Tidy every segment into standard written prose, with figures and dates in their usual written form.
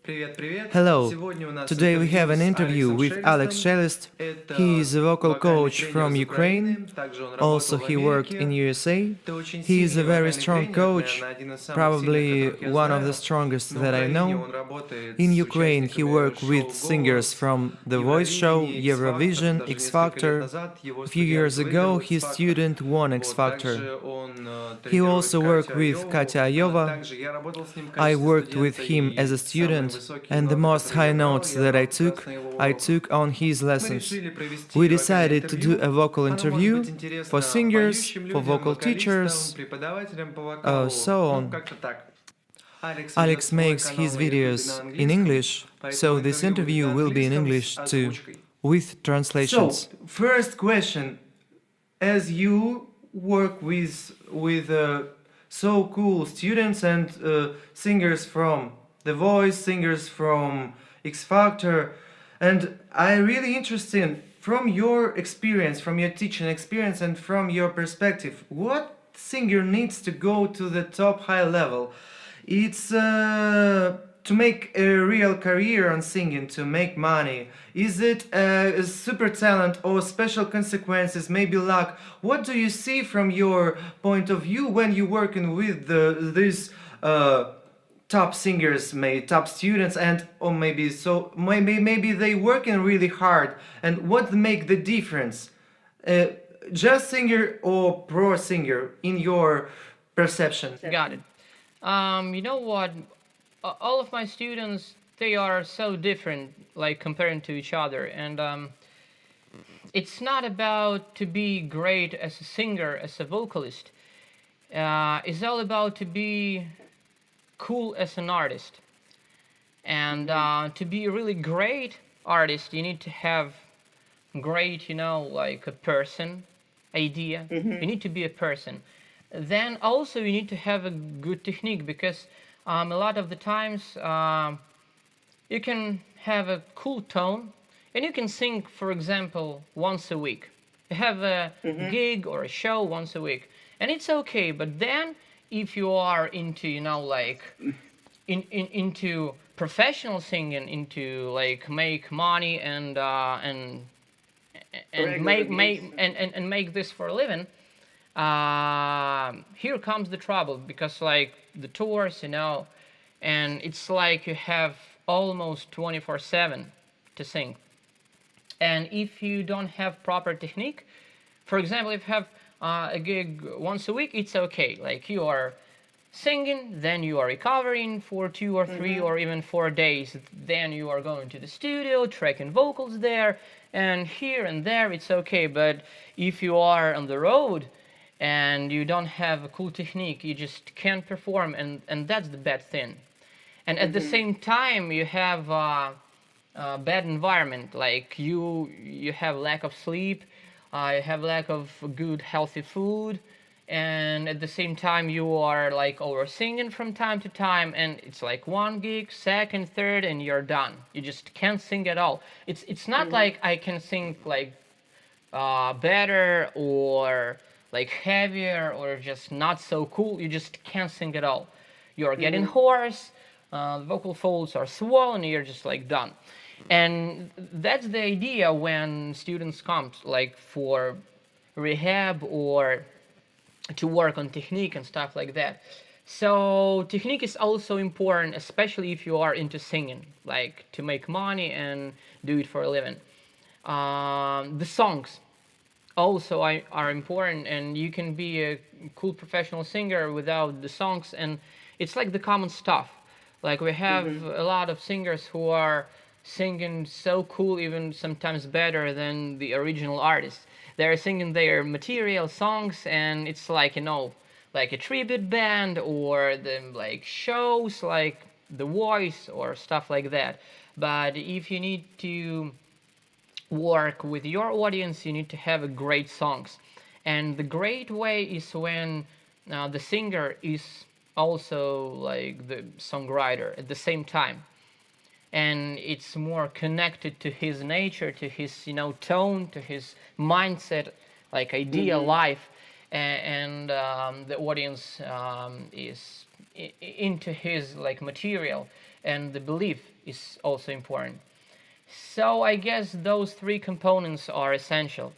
Hello, today we have an interview with Alex-shelest. He is a vocal coach from Ukraine, also he worked in USA. He is a very strong coach, probably one of the strongest that I know. In Ukraine he worked with singers from The Voice Show, Eurovision, X Factor. A few years ago his student won X Factor. He also worked with Katya Ayova. I worked with him as a student, and the most high notes that I took on his lessons. We decided to do a vocal interview for singers, for vocal teachers, so on. Alex makes his videos in English, so this interview will be in English too, with translations. So, first question, as you work with so cool students and singers from The Voice, singers from X Factor, and I'm really interested from your experience, from your teaching experience and from your perspective, what singer needs to go to the top high level? It's to make a real career on singing, to make money. Is it a super talent or special consequences, maybe luck? What do you see from your point of view when you're working with these top singers, maybe top students, and or maybe they working really hard, and what make the difference? Just singer or pro singer in your perception? Got it. You know what? All of my students, they are so different, like comparing to each other, and it's not about to be great as a singer, as a vocalist. It's all about to be cool as an artist, and to be a really great artist, you need to have great, like a person idea. You need to be a person. Then also you need to have a good technique, because a lot of the times you can have a cool tone and you can sing, for example, once a week. You have a gig or a show once a week, and it's okay. But then if you are into, like into professional singing, into like make money and make this for a living, here comes the trouble, because like the tours, and it's like you have almost 24/7 to sing. And if you don't have proper technique, for example, if you have a gig once a week, it's okay. Like you are singing, then you are recovering for 2 or 3 or even 4 days. Then you are going to the studio, tracking vocals there, and here and there, it's okay. But if you are on the road and you don't have a cool technique, you just can't perform, and that's the bad thing. And at the same time, you have a bad environment, like you have lack of sleep, you have lack of good healthy food, and at the same time you are like over singing from time to time, and it's like one gig, second, third, and you're done. You just can't sing at all. It's not like I can sing like better or like heavier or just not so cool. You just can't sing at all. You're getting hoarse, the vocal folds are swollen, you're just like done. And that's the idea when students come like for rehab or to work on technique and stuff like that. So technique is also important, especially if you are into singing, like to make money and do it for a living. The songs also are important, and you can be a cool professional singer without the songs, and it's like the common stuff. Like we have a lot of singers who are singing so cool, even sometimes better than the original artists. They're singing their material songs, and it's like, like a tribute band or the like shows like The Voice or stuff like that. But if you need to work with your audience, you need to have a great songs. And the great way is when the singer is also like the songwriter at the same time, and it's more connected to his nature, to his tone, to his mindset, like idea life. and the audience is into his like material, and the belief is also important. So I guess those three components are essential,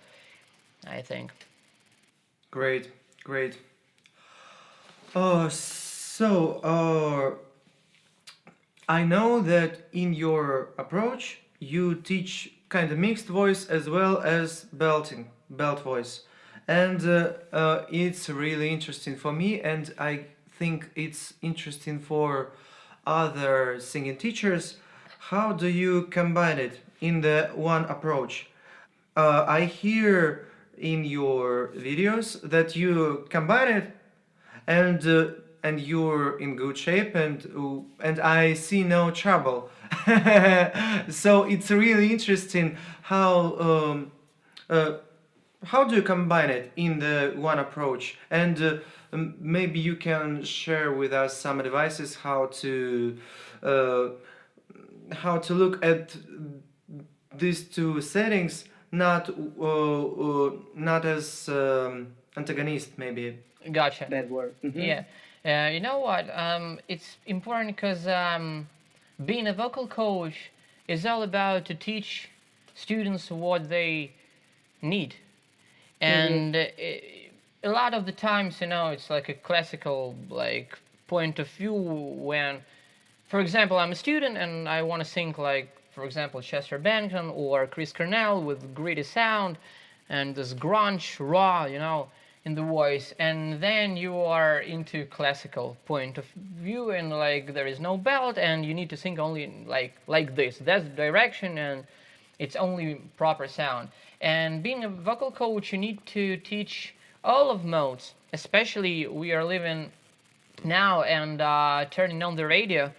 I think. Great, great. I know that in your approach you teach kind of mixed voice as well as belt voice, and it's really interesting for me, and I think it's interesting for other singing teachers. How do you combine it in the one approach? I hear in your videos that you combine it, and you're in good shape, and I see no trouble. So it's really interesting uh, how do you combine it in the one approach, and maybe you can share with us some advices uh, how to look at these two settings, not as antagonist maybe. Gotcha. That word. Yeah. You know what? It's important because being a vocal coach is all about to teach students what they need. And a lot of the times, it's like a classical like point of view when, for example, I'm a student and I want to sing like, for example, Chester Bennington or Chris Cornell with gritty sound and this grunge raw, in the voice, and then you are into classical point of view and like there is no belt and you need to sing only like this. That's the direction and it's only proper sound. And being a vocal coach, you need to teach all of modes, especially we are living now and turning on the radio,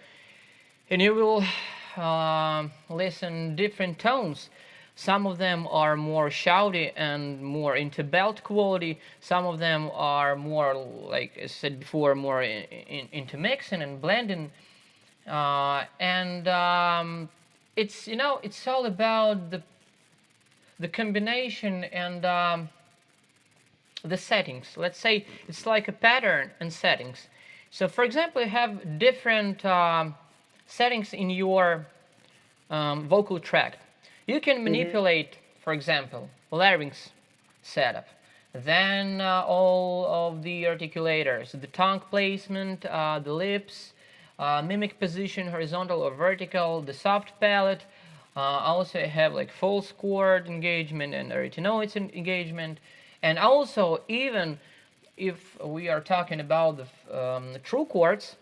and you will listen different tones. Some of them are more shouty and more into belt quality. Some of them are more, like I said before, more into mixing and blending. It's it's all about the combination and the settings. Let's say it's like a pattern and settings. So, for example, you have different settings in your vocal tract. You can manipulate, for example, larynx setup, then all of the articulators, the tongue placement, the lips, mimic position, horizontal or vertical, the soft palate. Also have like false chord engagement and retinoids engagement. And also, even if we are talking about the true chords,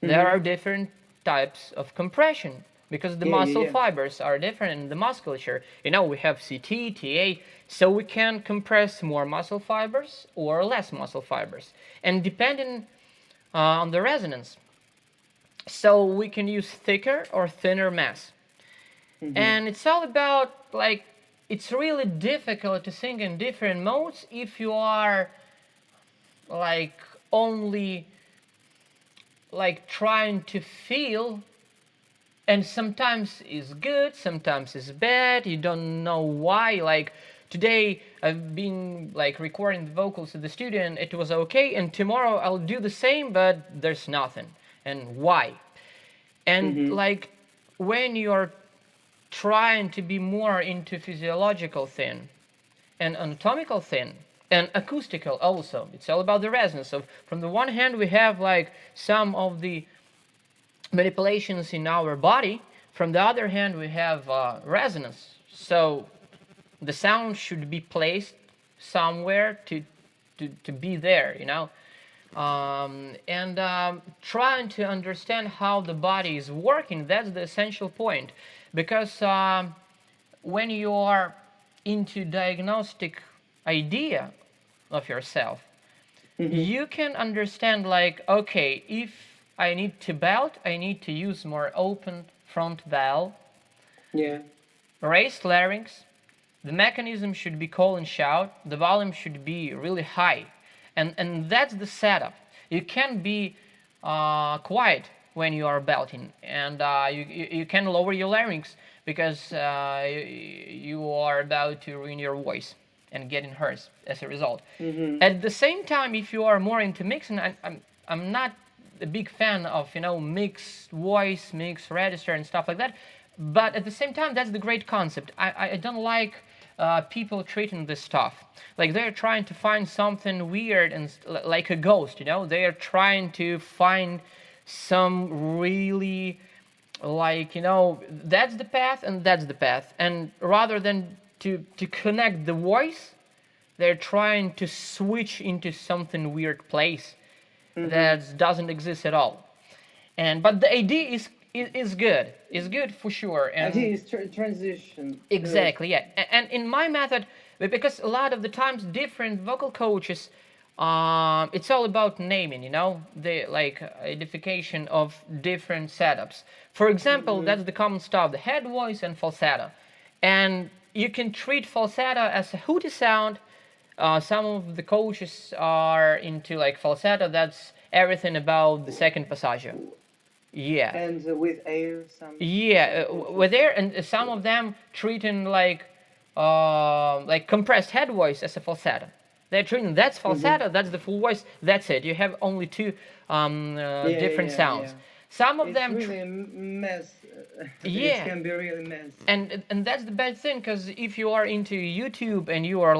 there are different types of compression because the muscle fibers are different in the musculature. We have CT, TA, so we can compress more muscle fibers or less muscle fibers. And depending on the resonance, so we can use thicker or thinner mass. And it's all about, like, it's really difficult to sing in different modes if you are, like, only, like, trying to feel, and sometimes it's good, sometimes it's bad, you don't know why. Like, today I've been, like, recording the vocals to the studio and it was okay, and tomorrow I'll do the same, but there's nothing. And why? And, like, when you're trying to be more into physiological thing and anatomical thing and acoustical also, it's all about the resonance. So from the one hand we have like some of the manipulations in our body, from the other hand we have resonance, so the sound should be placed somewhere to be there, trying to understand how the body is working, that's the essential point. Because when you are into diagnostic idea of yourself, you can understand, like, okay, if I need to belt, I need to use more open front valve, raised larynx, the mechanism should be call and shout, the volume should be really high, and that's the setup. You can't be quiet when you are belting, and you can lower your larynx because you are about to ruin your voice. and getting hers as a result. At the same time, if you are more into mixing, I'm not a big fan of mixed voice, mixed register, and stuff like that. But at the same time, that's the great concept. I don't like people treating this stuff like they're trying to find something weird and like a ghost. They are trying to find some really that's the path and that's the path, and rather than to connect the voice, they're trying to switch into something weird place that doesn't exist at all. But the idea is good. Is good for sure. And idea is transition. Exactly, yeah. And in my method, because a lot of the times different vocal coaches, it's all about naming, the identification of different setups. For example, that's the common stuff: the head voice and falsetto. And you can treat falsetto as a hooty sound. Some of the coaches are into falsetto. That's everything about the second passaggio. Yeah. And with air, some. Yeah, with air, and some of them treating compressed head voice as a falsetto. They're treating that's falsetto, that's the full voice, that's it. You have only two different sounds. Yeah. Some of it's them. Really a mess. Yeah. It can be really mess. And that's the bad thing, because if you are into YouTube and you are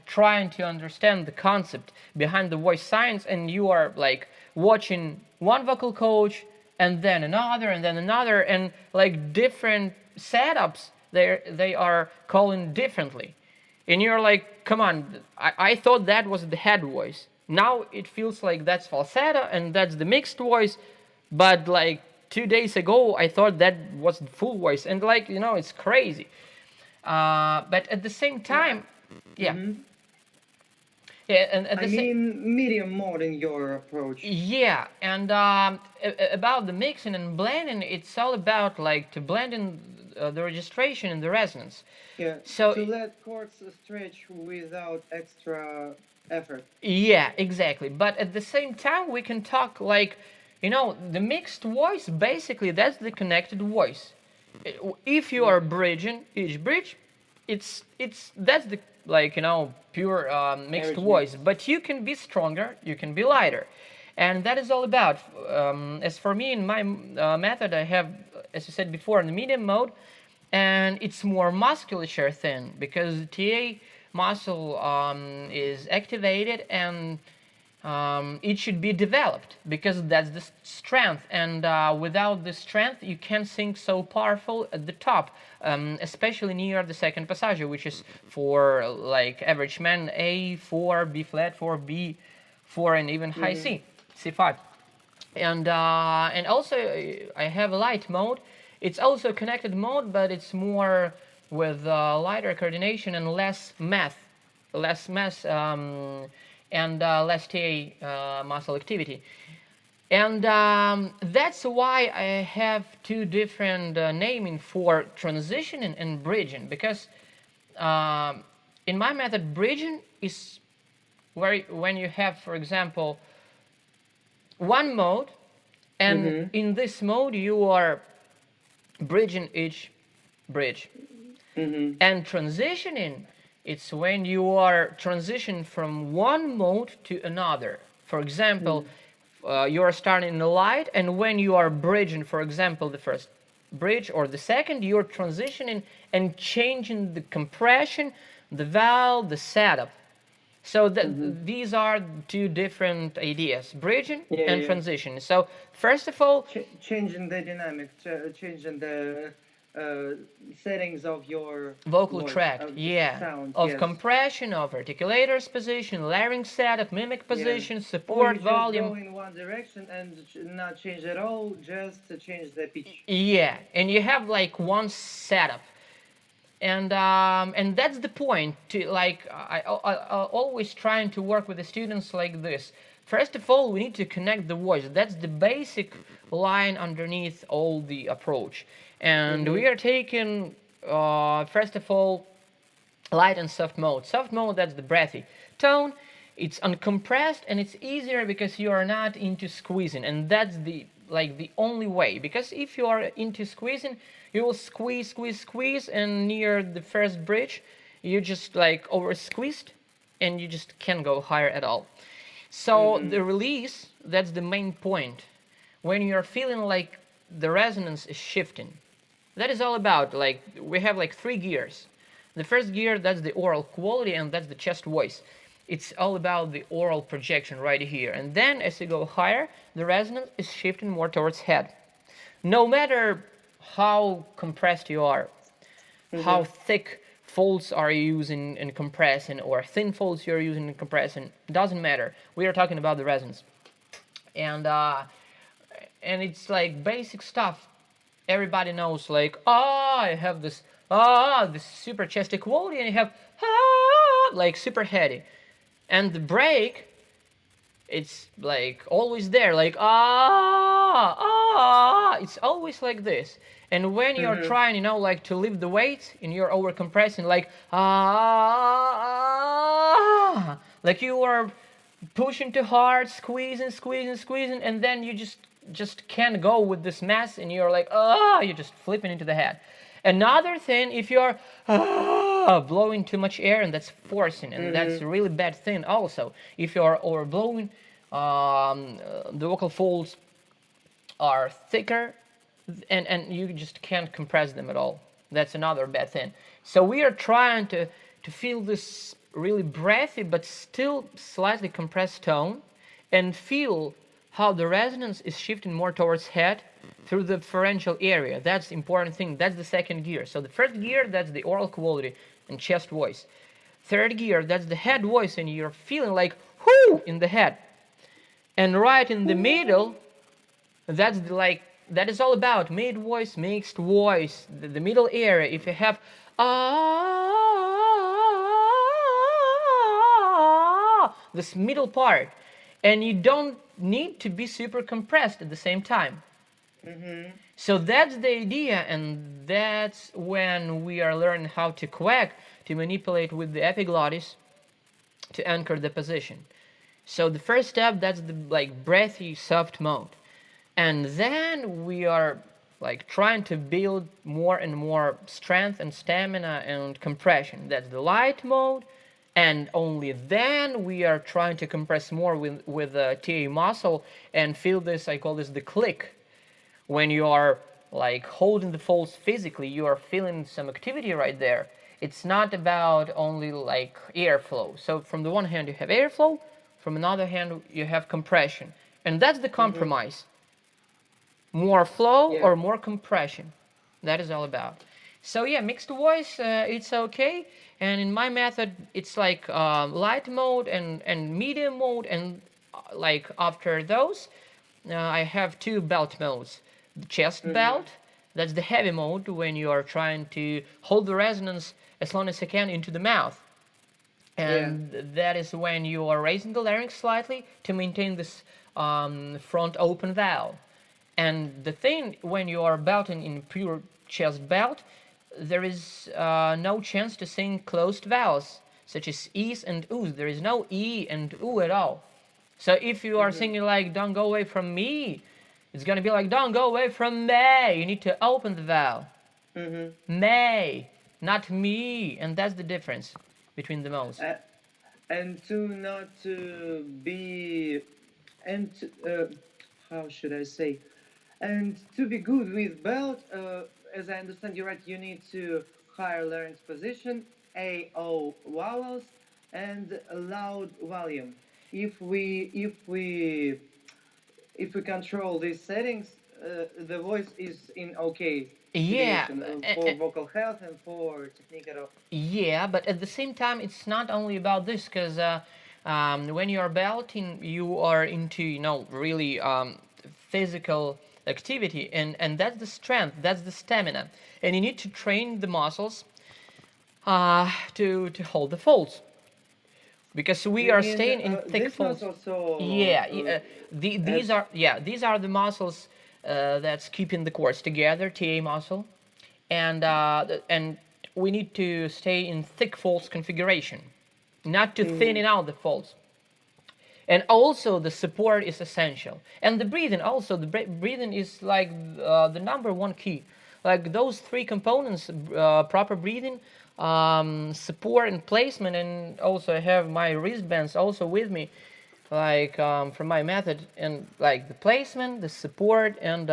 trying to understand the concept behind the voice science, and you are watching one vocal coach and then another and different setups, they are calling differently, and you're like, come on, I thought that was the head voice, now it feels like that's falsetto and that's the mixed voice, but 2 days ago I thought that was the full voice, and it's crazy. But at the same time, yeah. Yeah, and at the medium mode in your approach. Yeah, and about the mixing and blending, it's all about to blend in the registration and the resonance. Yeah. So to let chords stretch without extra effort. Yeah, exactly. But at the same time, we can talk the mixed voice. Basically, that's the connected voice. If you are bridging each bridge, that's the pure mixed voice. But you can be stronger, you can be lighter, and that is all about. As for me, in my method, I have, as I said before, in the medium mode, and it's more musculature thin because the TA muscle is activated, and it should be developed because that's the strength, and without the strength you can't sing so powerful at the top, especially near the second passaggio, which is for average man A4, B flat 4, B4, and even high C, C5. And also I have a light mode. It's also a connected mode, but it's more with lighter coordination and less math, and less TA muscle activity. And that's why I have two different naming for transitioning and bridging, because in my method, bridging is when you have, for example, one mode, and in this mode you are bridging each bridge. And transitioning, it's when you are transitioning from one mode to another. For example, you are starting in the light, and when you are bridging, for example, the first bridge or the second, you're transitioning and changing the compression, the valve, the setup. So these are two different ideas: bridging and transition. So first of all, changing the dynamic, changing the settings of your vocal voice, tract, sound, of compression, of articulator's position, larynx setup, mimic position, support, volume. Go in one direction and not change at all, just to change the pitch. Yeah, and you have one setup, and that's the point. To I always trying to work with the students like this. First of all, we need to connect the voice. That's the basic line underneath all the approach. And we are taking, first of all, light and soft mode. Soft mode, that's the breathy tone. It's uncompressed, and it's easier because you are not into squeezing. And that's the only way. Because if you are into squeezing, you will squeeze, and near the first bridge, you just like over squeezed and you just can't go higher at all. So the release, that's the main point. When you're feeling like the resonance is shifting, that is all about, like, we have like 3 gears. The first gear, that's the oral quality, and that's the chest voice. It's all about the oral projection right here. And then as you go higher, the resonance is shifting more towards head. No matter how compressed you are, how thick folds are you using in compressing, or thin folds you're using in compressing, doesn't matter. We are talking about the resonance. And it's like basic stuff. Everybody knows, like, I have this super chesty quality, and you have like super heady. And the break, it's like always there, like it's always like this. And when you're trying, like to lift the weight and you're over compressing, like like you are pushing too hard, squeezing, and then you just can't go with this mass, and you're like you're just flipping into the head. Another thing, if you're blowing too much air, and that's forcing, and that's a really bad thing also. If you're overblowing, the vocal folds are thicker, and you just can't compress them at all. That's another bad thing. So we are trying to feel this really breathy but still slightly compressed tone, and feel how the resonance is shifting more towards head through the pharyngeal area. That's the important thing. That's the second gear. So the first gear, that's the oral quality and chest voice. Third gear, that's the head voice, and you're feeling like whoo in the head. And right in the middle, that's that is all about mid voice, mixed voice, the middle area. If you have this middle part, and you don't need to be super compressed at the same time. So that's the idea, and that's when we are learning how to quack, to manipulate with the epiglottis to anchor the position. So the first step, that's the breathy, soft mode. And then we are trying to build more and more strength and stamina and compression. That's the light mode. And only then we are trying to compress more with the TA muscle and feel this, I call this the click. When you are holding the folds physically, you are feeling some activity right there. It's not about only airflow. So from the one hand you have airflow, from another hand you have compression. And that's the compromise. More flow or more compression. That is all about. So yeah, mixed voice, it's okay. And in my method, it's light mode and medium mode. And after those, I have 2 belt modes. The chest belt, that's the heavy mode, when you are trying to hold the resonance as long as you can into the mouth. And that is when you are raising the larynx slightly to maintain this front open valve. And the thing, when you are belting in pure chest belt, there is no chance to sing closed vowels, such as E's and O's. There is no E and U at all. So if you are singing don't go away from me, it's going to be don't go away from me. You need to open the vowel. May, not me. And that's the difference between the modes. And to not to be, and how should I say, and to be good with belt, as I understand you right, you need to higher larynx position, A, O vowels, and a loud volume. If we control these settings, the voice is in okay situation, for vocal health and for technique at all. Yeah, but at the same time, it's not only about this, because when you are belting, you are into really physical activity, and that's the strength, that's the stamina, and you need to train the muscles to hold the folds, because we are staying in thick folds. These are the muscles that's keeping the cords together, TA muscle, and we need to stay in thick folds configuration, not to thinning out the folds. And also the support is essential. And the breathing also, breathing is the number one key. Those 3 components, proper breathing, support and placement, and also I have my wristbands also with me, like from my method, and like the placement, the support, and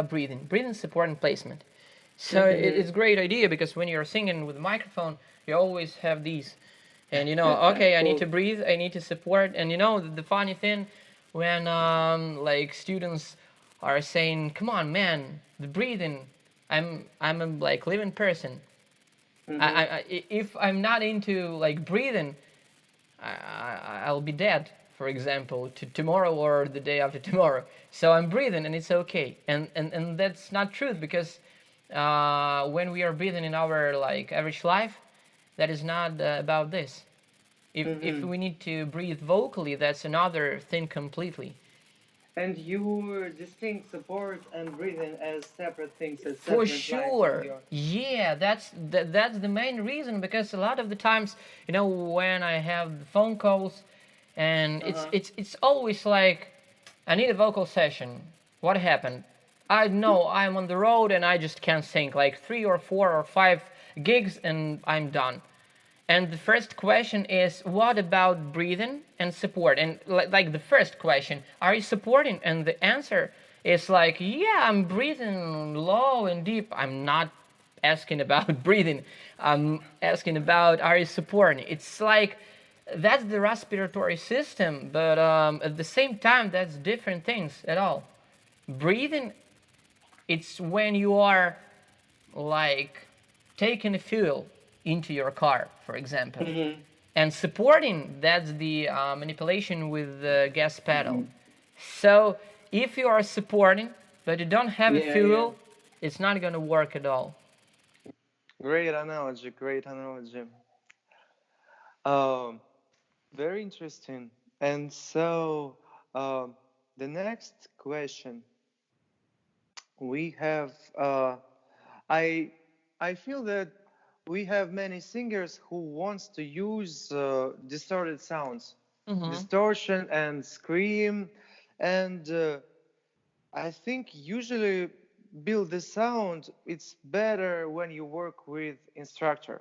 breathing, support, and placement. So it's a great idea because when you're singing with a microphone, you always have these, and okay, I need to breathe, I need to support, and the funny thing, when like students are saying, "Come on, man, the breathing, I'm a like living person. If I'm not into like breathing, I'll be dead, for example, tomorrow or the day after tomorrow. So I'm breathing and it's okay." And that's not true, because when we are breathing in our like average life, that is not about this. If we need to breathe vocally, that's another thing completely. And you distinct support and breathing as separate things, as For separate lines sure. of your. Yeah, that's the main reason, because a lot of the times, when I have the phone calls, and it's always like, I need a vocal session. What happened? I know I'm on the road and I just can't sing, like 3 or 4 or 5 gigs and I'm done. And the first question is, what about breathing and support? And like the first question, are you supporting? And the answer is like, yeah, I'm breathing low and deep. I'm not asking about breathing. I'm asking about, are you supporting? It's like, that's the respiratory system, but at the same time, that's different things at all. Breathing, it's when you are like taking fuel into your car, for example. And supporting, that's the manipulation with the gas pedal. So if you are supporting but you don't have a fuel, it's not going to work at all. Great analogy, great analogy. Um, Very interesting. And so, the next question we have, I I feel that we have many singers who wants to use distorted sounds, distortion and scream, and I think usually build the sound. It's better when you work with instructor,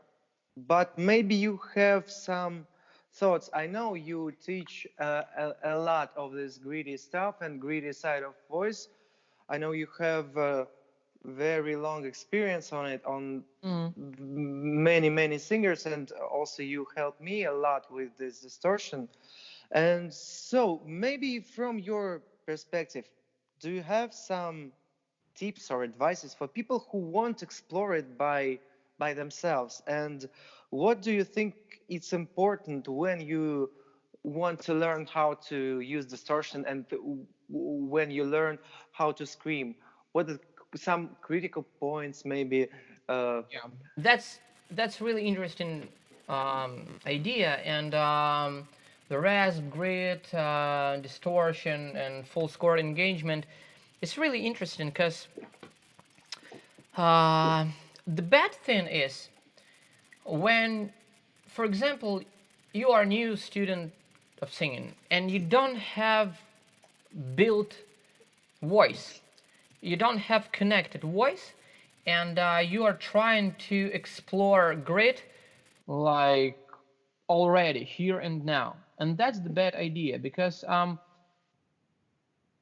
but maybe you have some thoughts. I know you teach a lot of this greedy stuff and greedy side of voice. I know you have very long experience on it, on many singers, and also you helped me a lot with this distortion. And so maybe from your perspective, do you have some tips or advices for people who want to explore it by themselves? And what do you think it's important when you want to learn how to use distortion, and when you learn how to scream? What are some critical points maybe? Yeah, that's really interesting idea, and the rasp, grit, distortion, and full score engagement. It's really interesting because the bad thing is when, for example, you are a new student of singing and you don't have built voice, you don't have connected voice, and you are trying to explore grit like already here and now, and that's the bad idea, because a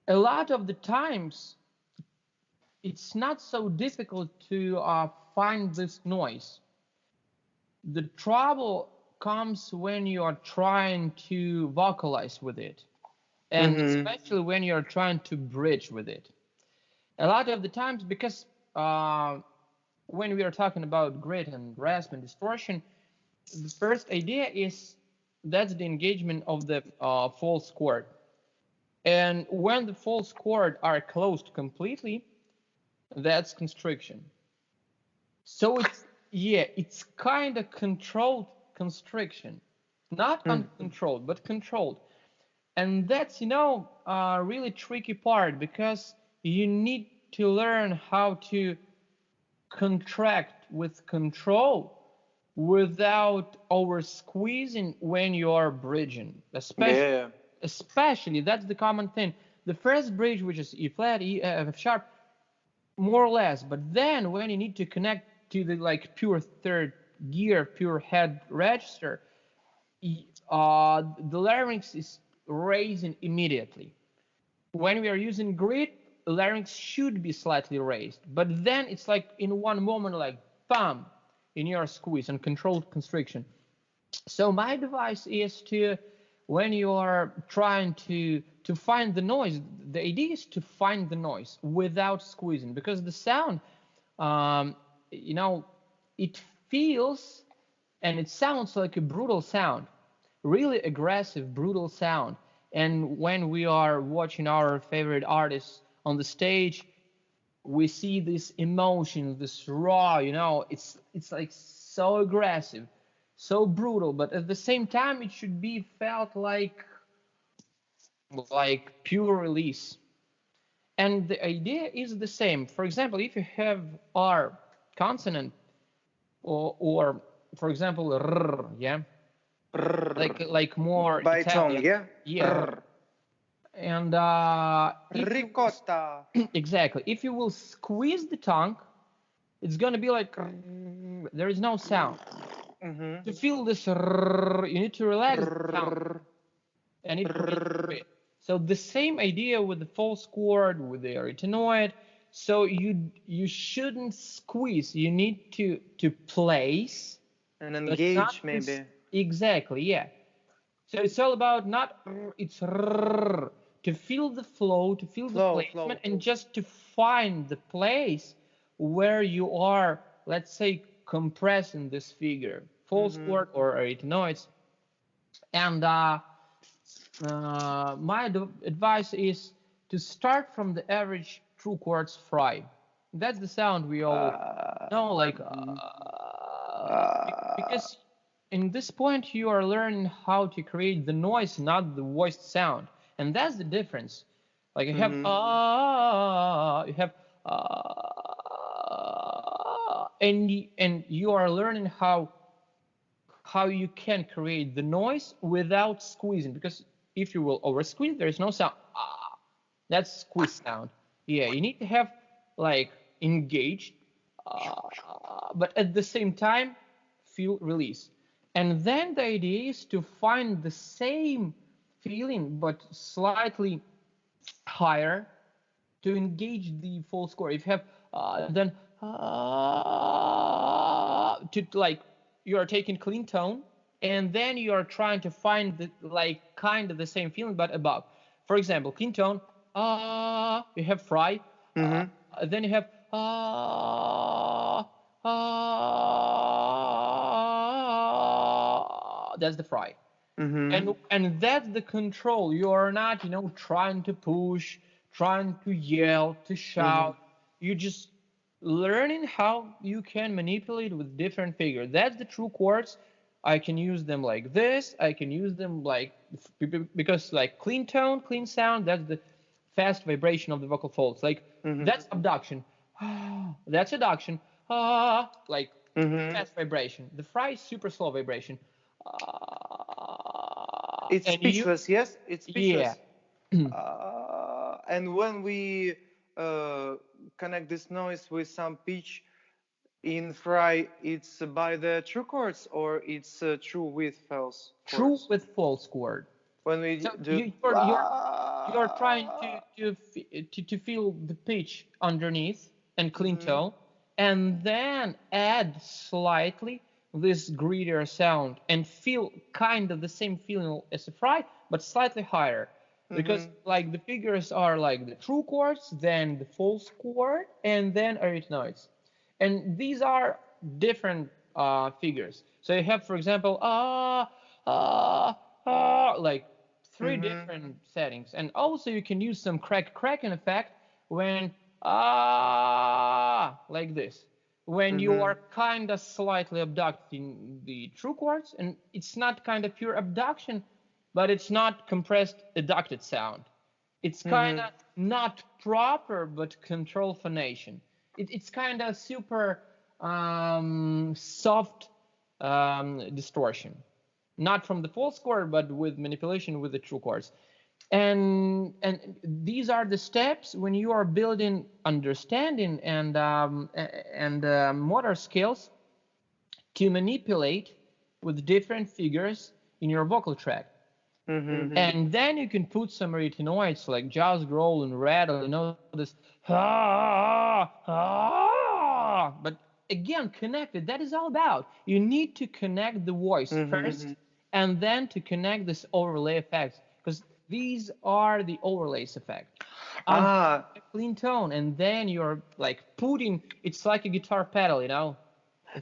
lot of the times it's not so difficult to find this noise. The trouble comes when you are trying to vocalize with it, and especially when you're trying to bridge with it. A lot of the times, because when we are talking about grit and rasp and distortion, the first idea is that's the engagement of the false chord. And when the false chord are closed completely, that's constriction. So it's kind of controlled constriction, not uncontrolled, but controlled. And that's a really tricky part, because you need to learn how to contract with control without over squeezing when you are bridging, especially that's the common thing. The first bridge, which is E flat, E F sharp, more or less. But then when you need to connect to the like pure third gear, pure head register, the larynx is raising immediately. When we are using grid, larynx should be slightly raised, but then it's like in one moment, like bam, in your squeeze and controlled constriction. So my advice is to, when you are trying to find the noise, the idea is to find the noise without squeezing, because the sound, um, you know, it feels and it sounds like a brutal sound, really aggressive, brutal sound. And when we are watching our favorite artists on the stage, we see this emotion, this raw, it's like so aggressive, so brutal, but at the same time it should be felt like pure release. And the idea is the same. For example, if you have R consonant, or for example r, yeah, like more By tongue, Italian, yeah? yeah. And if Ricotta. exactly, if you will squeeze the tongue, it's gonna be like there is no sound. To feel this, you need to relax the tongue, and it creates a bit. So the same idea with the false chord, with the arytenoid. So you shouldn't squeeze. You need to place And but engage, not maybe. exactly, yeah. So it's all about not it's to feel the flow, to feel the placement, and just to find the place where you are, let's say, compressing this figure, false chord or arytenoids. And my advice is to start from the average true chords fry. That's the sound we all know, like because in this point you are learning how to create the noise, not the voiced sound, and that's the difference. Like you have you have and you are learning how you can create the noise without squeezing, because if you will over squeeze, there is no sound. That's squeeze sound. Yeah, you need to have like engaged, but at the same time feel release. And then the idea is to find the same feeling but slightly higher to engage the full score. If you have then to like you are taking clean tone and then you are trying to find the like kind of the same feeling but above. For example, clean tone, you have fry, then you have that's the fry. And that's the control. You are not, trying to push, trying to yell, to shout. You just learning how you can manipulate with different figures. That's the true chords. I can use them like this. I can use them like because like clean tone, clean sound. That's the fast vibration of the vocal folds. Like that's abduction. That's adduction. Like fast vibration. The fry is super slow vibration. It's speechless, yes? It's speechless. Yeah. And when we connect this noise with some pitch in fry, it's by the true chords or it's true with false chords? True with false chord. When we So do you're trying to feel the pitch underneath and clean tone, and then add slightly this grittier sound and feel kind of the same feeling as a fry, but slightly higher. Because like the figures are like the true chords, then the false chord, and then arytenoids. And these are different figures. So you have, for example, like three different settings. And also you can use some cracking effect when like this. When you are kind of slightly abducting the true chords, and it's not kind of pure abduction, but it's not compressed adducted sound. It's kind of not proper, but control phonation. It's kind of super soft distortion. Not from the false chord, but with manipulation with the true chords. And these are the steps when you are building understanding and motor skills to manipulate with different figures in your vocal tract. And then you can put some retinoids like just growl and rattle, this but again, connected. That is all about. You need to connect the voice first, and then to connect this overlay effects, because these are the overlays effect. A clean tone, and then you're like putting. It's like a guitar pedal.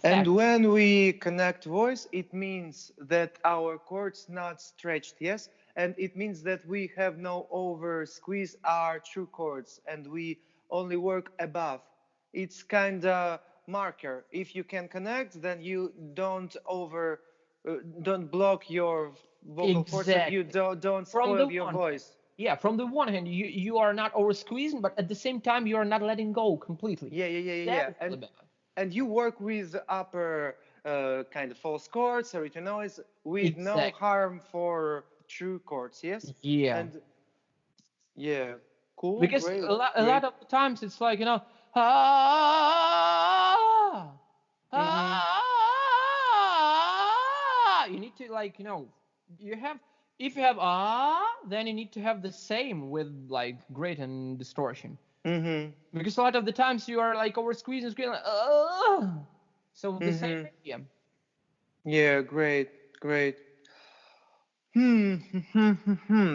And Effect. when we connect voice, it means that our chords not stretched, yes? And it means that we have no over squeeze our true chords and we only work above. It's kind of marker. If you can connect, then you don't block your vocal cords and you Exactly. don't From the spoil your one hand, voice. yeah, from the one hand, you are not over squeezing, but at the same time, you are not letting go completely. That Yeah. is all about. And you work with upper kind of false chords or noise with no Exactly. harm for true chords, yes? Yeah. And yeah, cool, Because great, a great. lot of the times it's like, ah, Mm-hmm. you need to like, you have, if you have then you need to have the same with like grit and distortion. Mm-hmm. Because a lot of the times you are like over squeezing, like, so the same Mm-hmm. idea. Yeah, great, great.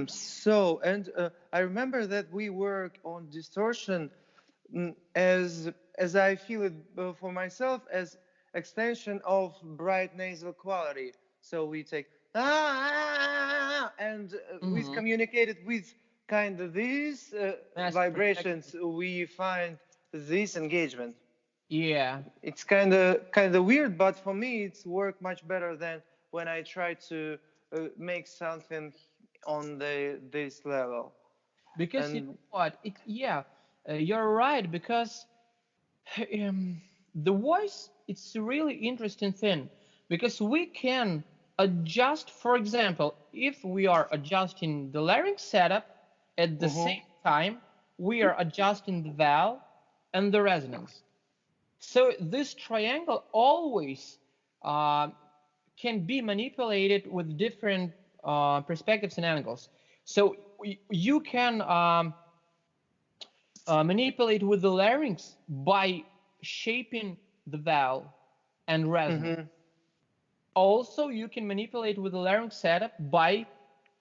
So, and I remember that we worked on distortion as I feel it for myself as extension of bright nasal quality. So we take and we Mm-hmm. communicated with kind of these Mass perspective. vibrations. We find this engagement. Yeah, It's kind of weird, but for me, it's worked much better than when I try to make something on this level. because you know And what? You're right. Because the voice, it's a really interesting thing, because we can adjust. For example, if we are adjusting the larynx setup, at the uh-huh. same time we are adjusting the vowel and the resonance. So this triangle always uh, can be manipulated with different perspectives and angles. So you can manipulate with the larynx by shaping the vowel and resonance. Mm-hmm. Also, you can manipulate with the larynx setup by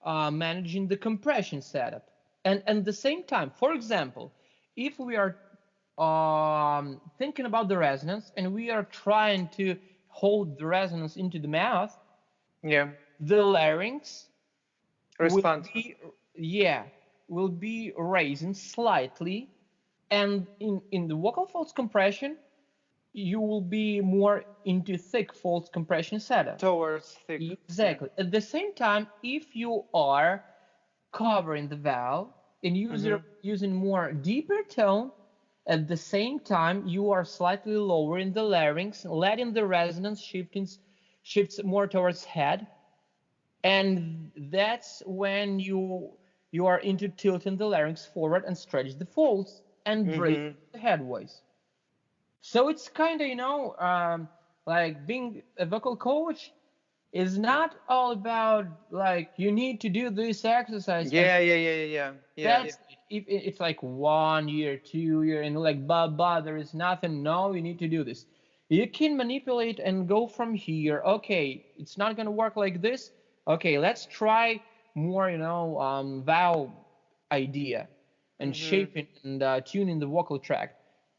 managing the compression setup. And at the same time, for example, if we are thinking about the resonance and we are trying to hold the resonance into the mouth, Yeah. the larynx will Respond. be, yeah, will be raising slightly, and in the vocal folds compression, you will be more into thick folds compression setup. Towards thick. Yeah. Exactly. At the same time, if you are covering the vowel and Mm-hmm. using more deeper tone, at the same time you are slightly lowering the larynx, letting the resonance shifts more towards head, and that's when you are into tilting the larynx forward and stretch the folds and break Mm-hmm. the head voice. So it's kind of, like being a vocal coach is not all about like you need to do this exercise and Yeah. that's it. If it's like 1 year, 2 year, and like there is nothing. No, you need to do this. You can manipulate and go from here. Okay, it's not gonna work like this. Okay, let's try more, vowel idea and Mm-hmm. shaping and tuning the vocal tract.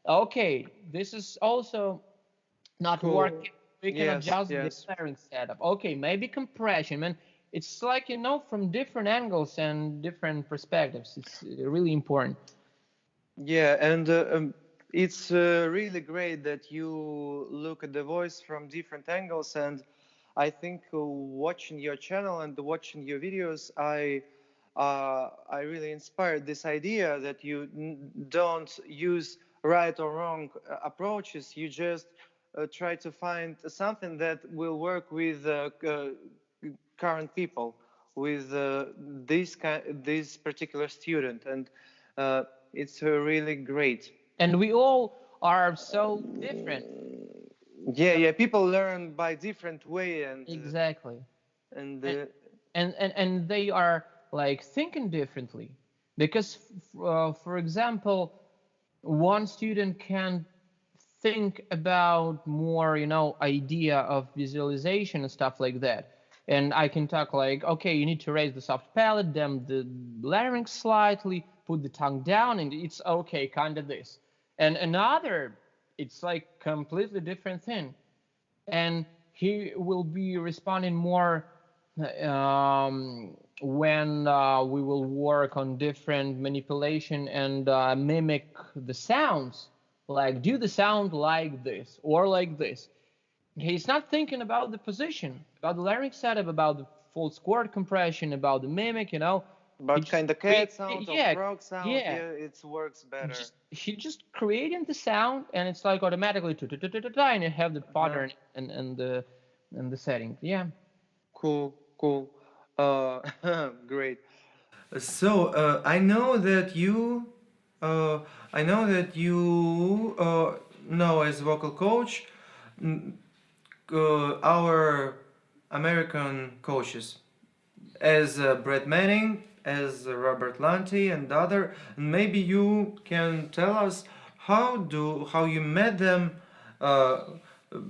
Okay, this is also not Cool. working. We can Yes, adjust the yes. layering setup. Okay, maybe compression. Man, it's like from different angles and different perspectives. It's really important. Yeah, and it's really great that you look at the voice from different angles. And I think watching your channel and watching your videos, I really inspired this idea that you don't use right or wrong approaches. You just try to find something that will work with current people with this particular student, and it's really great. And we all are so different. Yeah, yeah. People learn by different way, Exactly. and And and they are like thinking differently because for example, one student can think about more, idea of visualization and stuff like that. And I can talk like, okay, you need to raise the soft palate, damn the larynx slightly, put the tongue down, and it's okay, kind of this. And another, it's like completely different thing. And he will be responding more when we will work on different manipulation and mimic the sounds, like do the sound like this or like this. He's not thinking about the position, about the larynx setup, about the false chord compression, about the mimic, He but just kind of cat create, sound or yeah, frog sound, yeah. yeah, it works better. He just creating the sound, and it's like automatically and you have the Uh-huh. pattern and the setting. Yeah. Cool, cool. Great. So uh, I know that you know as vocal coach our American coaches as Brett Manning, as Robert Lanty, and other. And maybe you can tell us how you met them. Uh,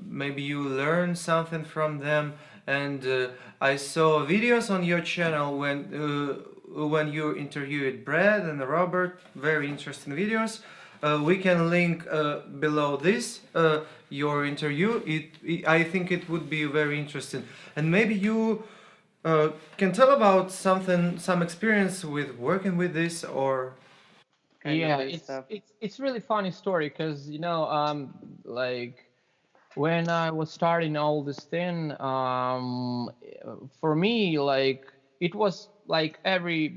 Maybe you learned something from them. And I saw videos on your channel when you interviewed Brad and Robert. Very interesting videos. We can link below this your interview. I think it would be very interesting. And maybe you can tell about some experience with working with this or Kind of Yeah, this it's stuff. it's it's really funny story because like when I was starting all this thing, for me, like it was like every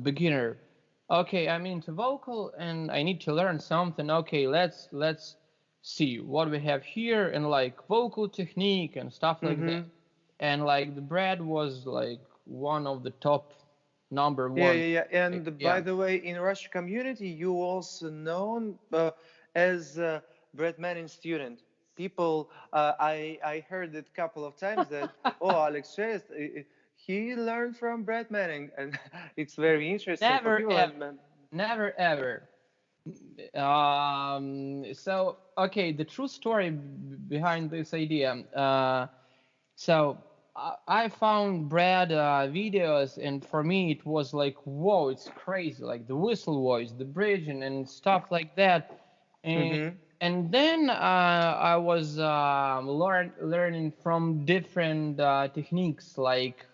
beginner. Okay, I'm into vocal and I need to learn something. Okay, let's see what we have here and like vocal technique and stuff like Mm-hmm. that. And like the Brad was like one of the top number Yeah, one. yeah, yeah. Like, And by yeah. the way, in Russian community, you also known as Brett Manning student. People, I heard it a couple of times that Alex-shelest, he learned from Brett Manning, and it's very interesting for Never people. ever, And never ever. So okay, the true story behind this idea. So I found Brad videos, and for me it was like, whoa, it's crazy, like the whistle voice, the bridge, and stuff like that. And mm-hmm. and then I was learning from different techniques, like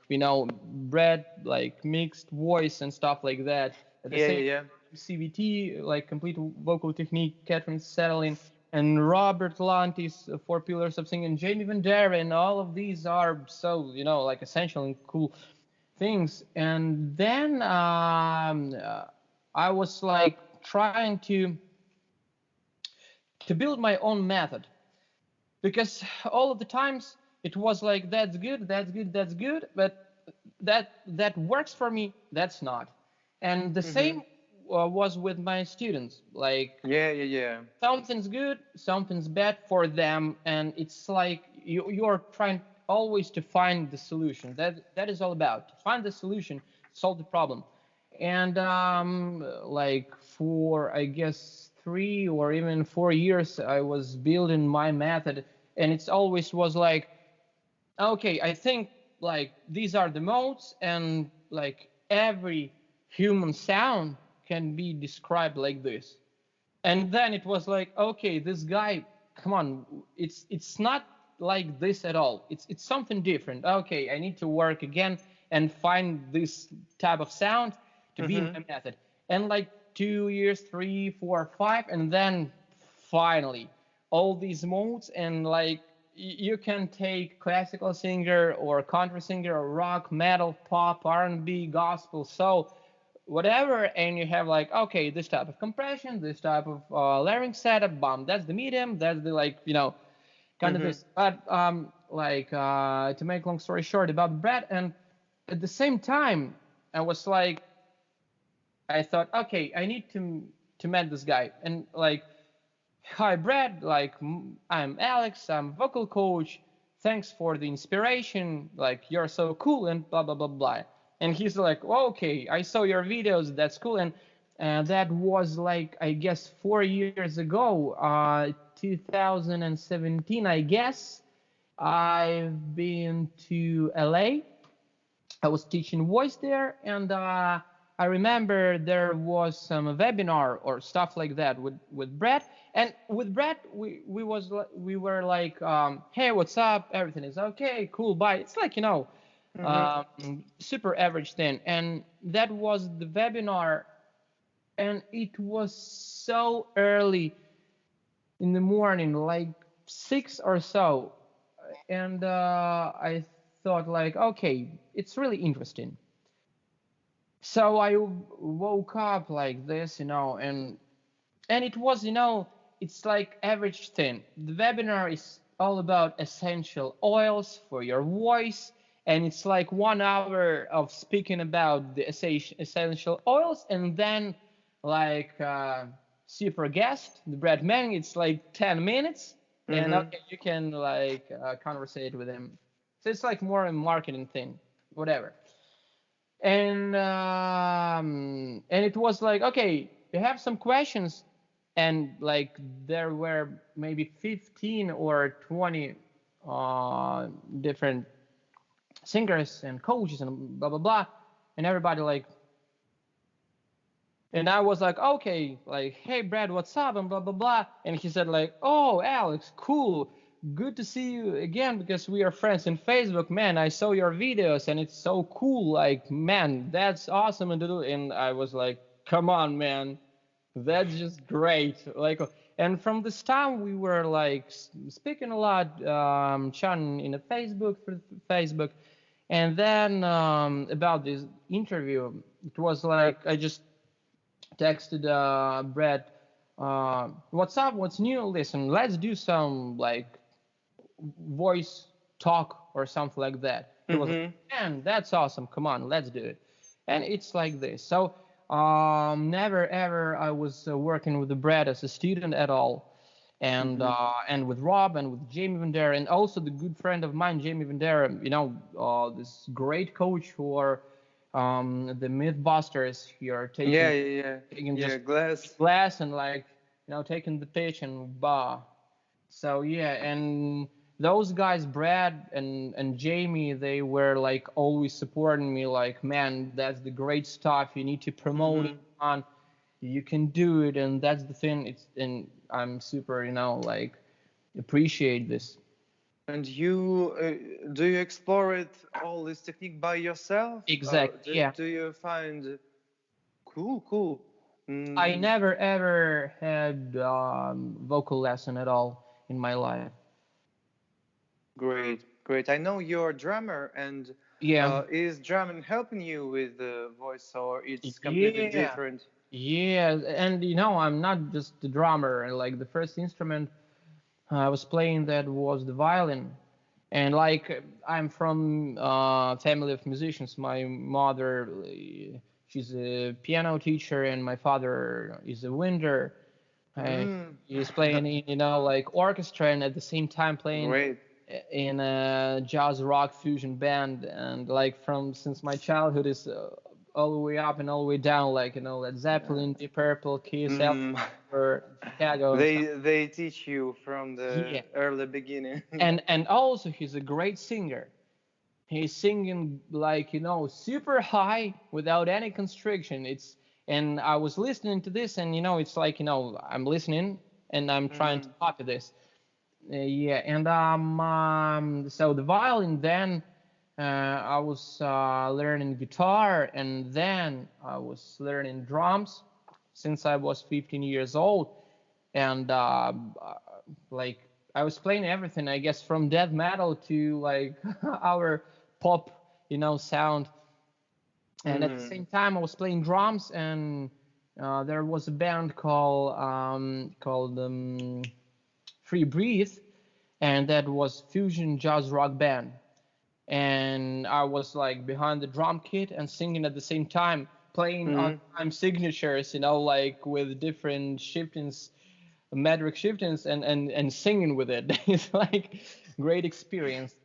Brad, like mixed voice and stuff like that. At the Yeah, yeah, same yeah. CVT, like complete vocal technique, Catherine Settling, and Robert Lantis, Four Pillars of Singing, Jamie Vandera, and all of these are so, like essential and cool things. And then I was like trying to build my own method because all of the times it was like that's good, that's good, that's good, but that works for me, that's not. And the Mm-hmm. same was with my students, like Yeah, yeah, yeah. something's good, something's bad for them, and it's like you're trying always to find the solution. That is all about to find the solution, solve the problem. And like for I guess 3 or even 4 years, I was building my method, and it's always was like, okay, I think like these are the modes, and like every human sound can be described like this. And then it was like, okay, this guy, come on, it's not like this at all. It's something different. Okay, I need to work again and find this type of sound to be in Mm-hmm. my method. And like 2 years, 3, 4, 5, and then finally all these modes, and like you can take classical singer or country singer or rock, metal, pop, R&B, gospel, soul, whatever, and you have like, okay, this type of compression, this type of larynx setup, bomb, that's the medium, that's the like, kind of Mm-hmm. this. But like to make long story short about Brad, and at the same time, I was like, I thought, okay, I need to meet this guy, and like, hi Brad, like I'm Alex, I'm vocal coach. Thanks for the inspiration. Like you're so cool and blah blah blah blah. And he's like, well, okay, I saw your videos. That's cool. And that was like I guess 4 years ago, 2017, I guess. I've been to LA. I was teaching voice there, and I remember there was some webinar or stuff like that with Brett. And with Brett, we were like, hey, what's up? Everything is okay, cool, bye. It's like super average thing. And that was the webinar, and it was so early in the morning, like 6 or so, and I thought like, okay, it's really interesting. So I woke up like this, and it was, it's like average thing. The webinar is all about essential oils for your voice, and it's like 1 hour of speaking about the essential oils, and then like super guest, the Brad Manning, it's like 10 minutes, and okay, you can like conversate with him. So it's like more a marketing thing, whatever. And it was like, okay, you have some questions, and like there were maybe 15 or 20 different singers and coaches and blah blah blah, and everybody like, and I was like, okay, like, hey Brad, what's up, and blah blah blah, and he said like, oh Alex, cool, good to see you again because we are friends in Facebook, man. I saw your videos and it's so cool, like, man, that's awesome. And I was like, come on, man, that's just great. Like, and from this time we were like speaking a lot, chatting in a Facebook through Facebook, and then about this interview, it was like I just texted Brad, what's up, what's new, listen, let's do some like voice talk or something like that. He was like, man, that's awesome, come on, let's do it. And it's like this. So never ever I was working with the Brad as a student at all. And with Rob and with Jamie Vandera, and also the good friend of mine, Jamie Vandera, this great coach for the Mythbusters here, taking just glass and like taking the pitch and bah. So yeah, and those guys, Brad and Jamie, they were like always supporting me. Like, man, that's the great stuff. You need to promote it on. You can do it, and that's the thing. And I'm super, like appreciate this. And you do you explore it all this technique by yourself? Exactly. Yeah. Do you find cool? I never ever had vocal lesson at all in my life. Great. I know you're a drummer, and Yeah. is drumming helping you with the voice, or it's completely different? Yeah, and I'm not just the drummer. Like the first instrument I was playing that was the violin, and like I'm from family of musicians. My mother, she's a piano teacher, and my father is a winder. He's playing in like orchestra, and at the same time playing in a jazz rock fusion band. And like since my childhood is all the way up and all the way down, like Led Zeppelin, Deep Purple, Kiss, or Chicago. They teach you from the early beginning. and also he's a great singer. He's singing like super high without any constriction. And I was listening to this, and it's like I'm listening and I'm trying to copy this. And so the violin, then I was learning guitar, and then I was learning drums since I was 15 years old. And like I was playing everything, I guess, from death metal to like our pop sound. And at the same time I was playing drums, and there was a band called Free Breathe, and that was fusion jazz rock band. and I was like behind the drum kit and singing at the same time, playing on Mm-hmm. time signatures, you know, like with different shiftings, metric shiftings, and singing with it. It's like great experience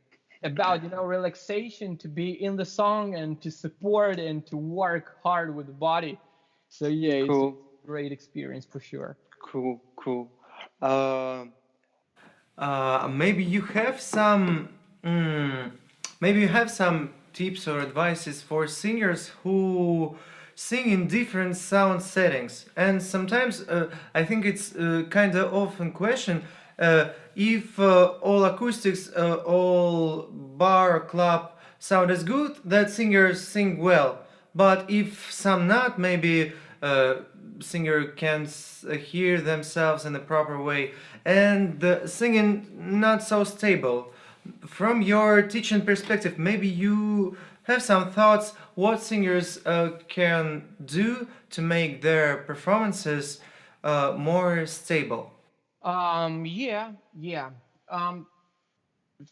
about, you know, relaxation, to be in the song and to support and to work hard with the body. So yeah, it's a Cool, great experience for sure. cool, cool. Uh, Maybe you have some, mm, maybe you have some tips or advices for singers who sing in different sound settings. And sometimes I think it's kind of often question if all acoustics, all bar, club sound is good, that singers sing well. But if some not, maybe singer can hear themselves in the proper way, and the singing not so stable. From your teaching perspective, maybe you have some thoughts what singers can do to make their performances more stable. Yeah, yeah. Um,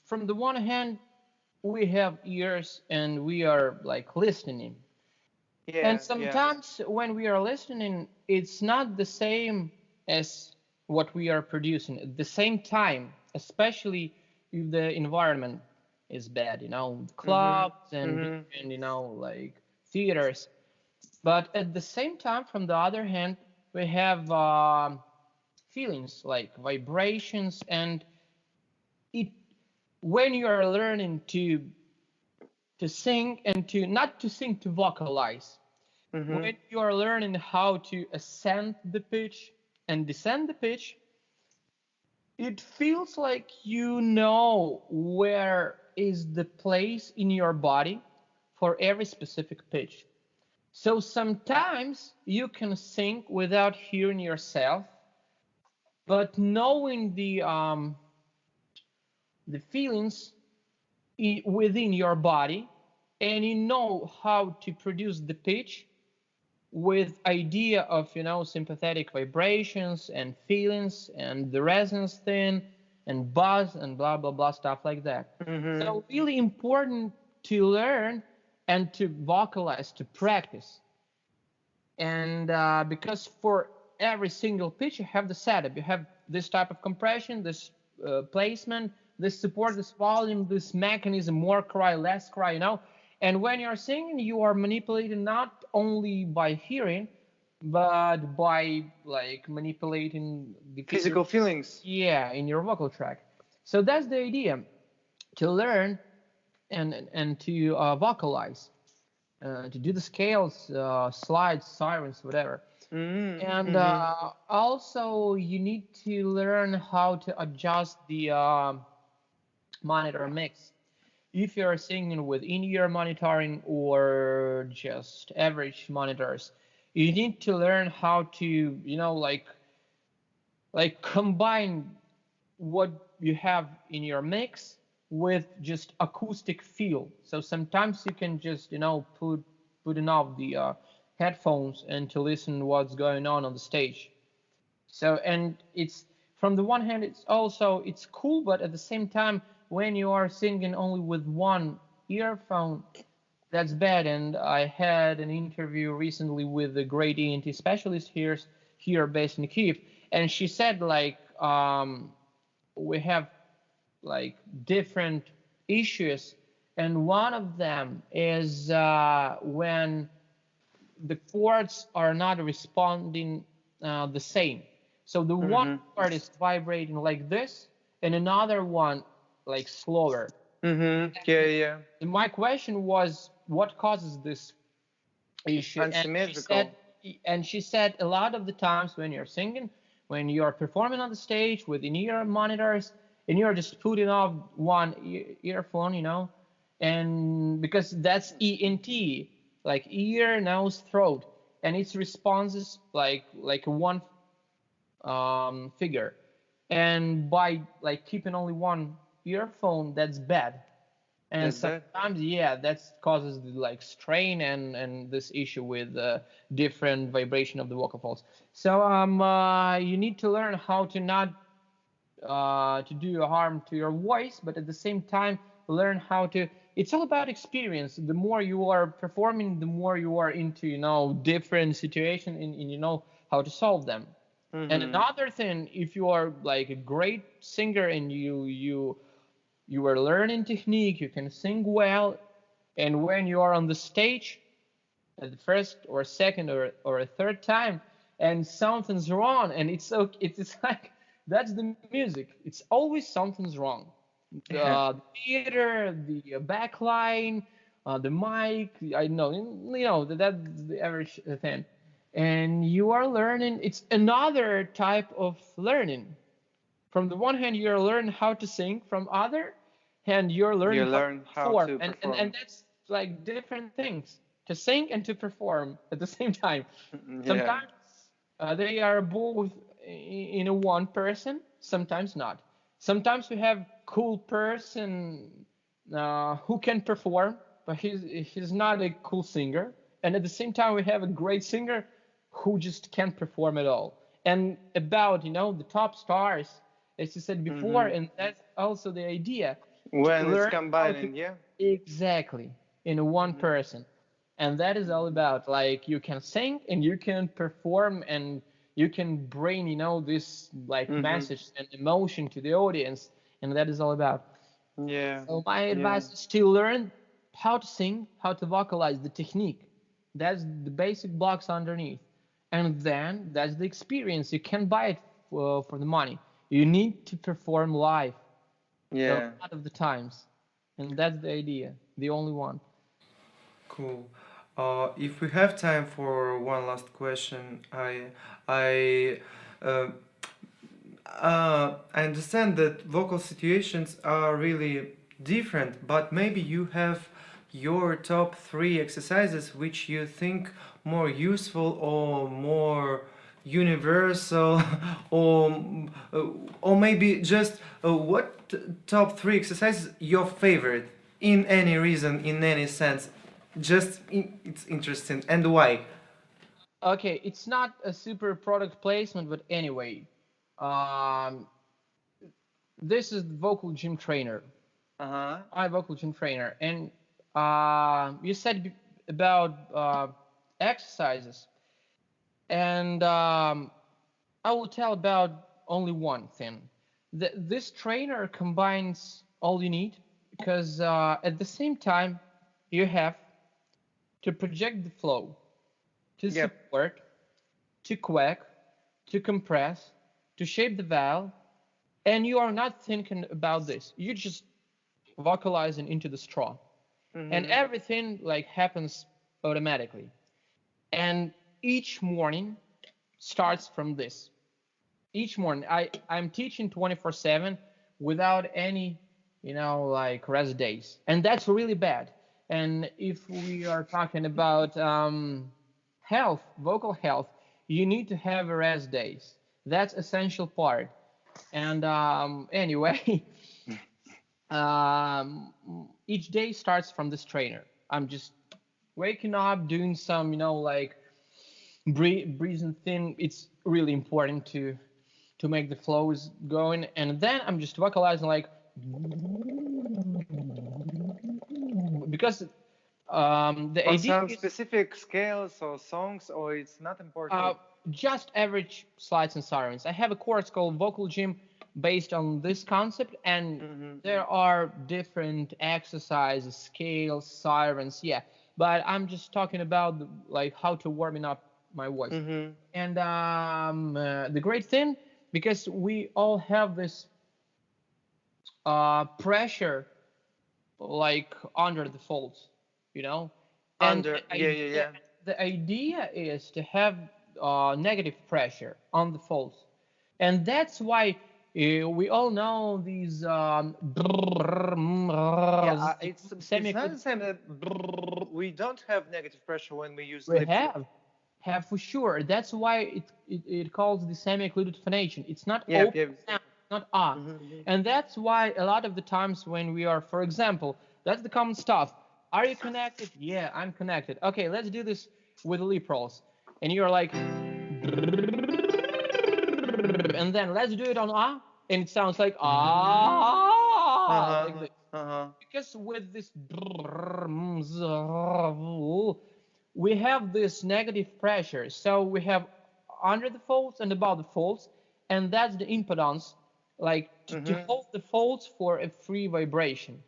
from the one hand, we have ears and we are like listening. And yeah, yeah. sometimes when we are listening, it's not the same as what we are producing at the same time, especially if the environment is bad, you know, Mm-hmm. clubs and Mm-hmm. different, you know, like theaters. But at the same time, from the other hand, we have feelings like vibrations, and it when you are learning to sing and to not to sing, to vocalize, Mm-hmm. when you are learning how to ascend the pitch and descend the pitch, it feels like you know where is the place in your body for every specific pitch. So sometimes you can sing without hearing yourself, but knowing the feelings within your body, and you know how to produce the pitch with idea of, you know, sympathetic vibrations and feelings and the resonance thing and buzz and blah blah blah, stuff like that. Mm-hmm. So really important to learn and to vocalize, to practice. And because for every single pitch you have the setup, you have this type of compression, this placement, this support, this volume, this mechanism, more cry, less cry, you know. And when you're singing, you are manipulating not only by hearing, but by like manipulating the Physical feelings. yeah, in your vocal track. So that's the idea, to learn and to vocalize, to do the scales, slides, sirens, whatever. Mm-hmm. And Mm-hmm. also, you need to learn how to adjust the monitor mix. If you're singing with in-ear monitoring or just average monitors, you need to learn how to, you know, like combine what you have in your mix with just acoustic feel. So sometimes you can just, you know, putting off the headphones and to listen what's going on the stage. So, and it's from the one hand, it's also it's cool, but at the same time, when you are singing only with one earphone, that's bad. And I had an interview recently with a great ENT specialist here based in Kiev, and she said like we have like different issues, and one of them is when the chords are not responding the same. So the one Mm-hmm. chord is vibrating like this, and another one like slower. Mm-hmm. Yeah, yeah. And my question was, what causes this issue? Unsymmetrical. And she said a lot of the times when you're singing, when you're performing on the stage with in-ear monitors, and you're just putting off one earphone, you know, and because that's ENT, like ear, nose, throat, and its responses like one figure, and by like keeping only one earphone, that's bad. And That's bad. sometimes, yeah, that causes the, like strain and this issue with different vibration of the vocal folds. So you need to learn how to not to do harm to your voice, but at the same time learn how to it's all about experience. The more you are performing, the more you are into, different situations, and you know how to solve them. And another thing, if you are like a great singer and you are learning technique, you can sing well, and when you are on the stage at the first or second or a third time, and something's wrong, and it's so it's like that's the music. It's always something's wrong. The theater, the backline, the mic. I know, that's the average thing. And you are learning. It's another type of learning. From the one hand, you're learning how to sing. From other hand, you're You learning how to learn how perform. to And perform. that's like different things. To sing and to perform at the same time. Yeah. Sometimes they are both in a one person, sometimes not. Sometimes we have cool person who can perform, but he's not a cool singer. And at the same time, we have a great singer who just can't perform at all. And about the top stars, as you said before, and that's also the idea to When it's learn how to combining, yeah. exactly in a one person. And that is all about like you can sing and you can perform and you can bring this like message and emotion to the audience, and that is all about. Yeah. So my Yeah. advice is to learn how to sing, how to vocalize, the technique. That's the basic blocks underneath. And then that's the experience. You can't buy it for the money. You need to perform live a Yeah. lot of the times. And that's the idea, the only one. Cool. If we have time for one last question, I uh, I understand that vocal situations are really different, but maybe you have your top three exercises which you think more useful or more universal, or or maybe just top three exercises your favorite in any reason, in any sense. It's interesting, and why? Okay, it's not a super product placement, but anyway, um, this is the vocal gym trainer. Uh-huh. I'm a vocal gym trainer, and you said about exercises, and I will tell about only one thing. This trainer combines all you need because at the same time you have to project the flow, to Yep. support, to quack, to compress, to shape the vowel, and you are not thinking about this. You just vocalizing into the straw, and everything like happens automatically. And each morning starts from this. Each morning, I'm teaching 24/7 without any, like rest days, and that's really bad. And if we are talking about health, vocal health, you need to have rest days. That's essential part. And anyway, um, each day starts from this trainer. I'm just waking up, doing some, like breathing thing. It's really important to make the flows going, and then I'm just vocalizing like because the On idea some is specific scales or songs, or it's not uh, important. just average slides and sirens. I have a course called Vocal Gym based on this concept, and there are different exercises, scales, sirens, yeah. But I'm just talking about like how to warming up my voice. And the great thing, because we all have this pressure like under the folds, you know, and Under, yeah, yeah, yeah. the idea is to have negative pressure on the folds, and that's why we all know these Yeah, it's not semi. the same that we don't have negative pressure when we use We lip flute. have for sure. That's why it calls the semi-occluded phonation. It's not Yep, open yep. sound, not ah. And that's why a lot of the times when we are, for example, that's the common stuff. Are you connected? Yeah, I'm connected. Okay, let's do this with lip rolls. And you're like, and then let's do it on ah, and it sounds like ah, like Uh-huh. this. Because with this we have this negative pressure. So we have under the folds and above the folds, and that's the impedance, like to hold the folds for a free vibration.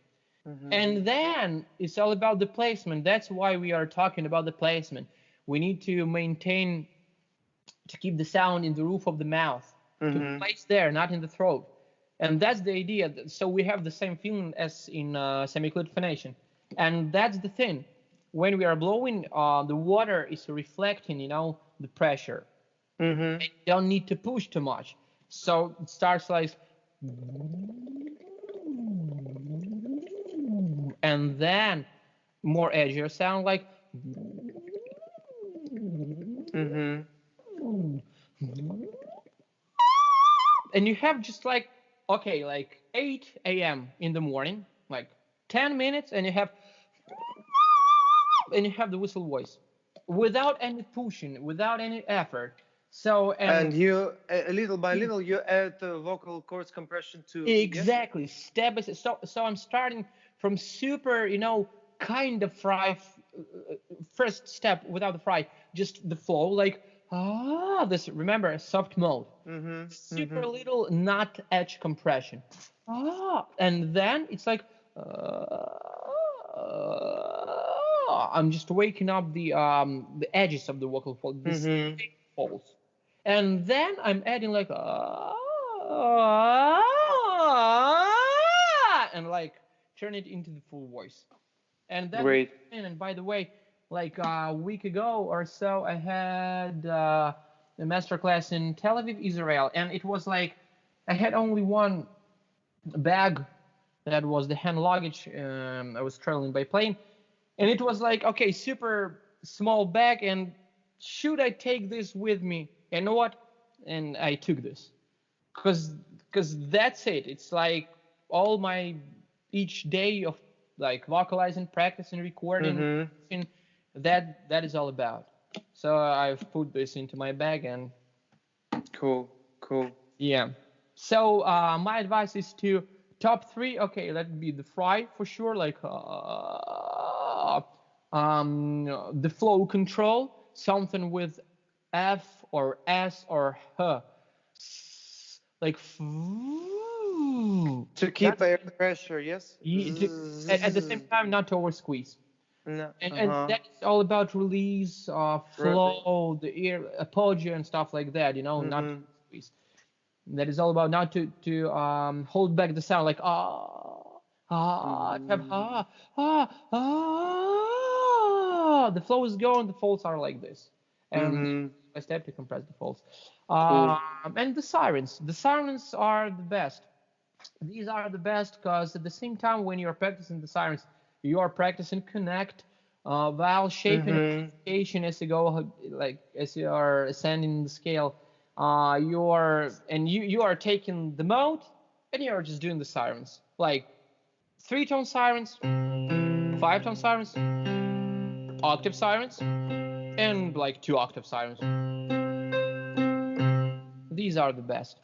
And then it's all about the placement. That's why we are talking about the placement. We need to maintain, to keep the sound in the roof of the mouth, to place there, not in the throat. And that's the idea. So we have the same feeling as in semi-clear phonation. And that's the thing. When we are blowing, the water is reflecting, the pressure. And you don't need to push too much. So it starts like, and then more edgier sound like, and you have just like, okay, like 8 a.m. in the morning, like 10 minutes, and you have the whistle voice without any pushing, without any effort. So and you little by little you add vocal cords compression too. Exactly, yes? Step by step. So I'm starting from super, kind of fry, first step without the fry, just the flow, like this. Remember, soft mode, super little, not edge compression, and then it's like I'm just waking up the edges of the vocal fold, the folds. And then I'm adding like and like turn it into the full voice. And that's great. And by the way, like a week ago or so, I had a master class in Tel Aviv, Israel, and it was like I had only one bag that was the hand luggage. I was traveling by plane, and it was like, okay, super small bag, and should I take this with me? You know what? And I took this because that's it. It's like all my each day of like vocalizing, practicing, recording, that is all about. So I've put this into my bag, and cool. Yeah. So my advice is to top 3. Okay, let it be the fry for sure, like the flow control, something with F or S or H, like to keep air pressure, yes. At the same time, not to over squeeze. No. And that's all about release, flow, the ear, apogee, and stuff like that. Not to squeeze. That is all about not to hold back the sound, like the flow is going, the folds are like this, and I step to compress the folds. And the sirens are the best. These are the best because at the same time when you're practicing the sirens, you are practicing connect while shaping application as you go, like as you are ascending the scale. You are taking the mode and you are just doing the sirens, like 3-tone sirens, 5-tone sirens, octave sirens, and like 2-octave sirens. These are the best.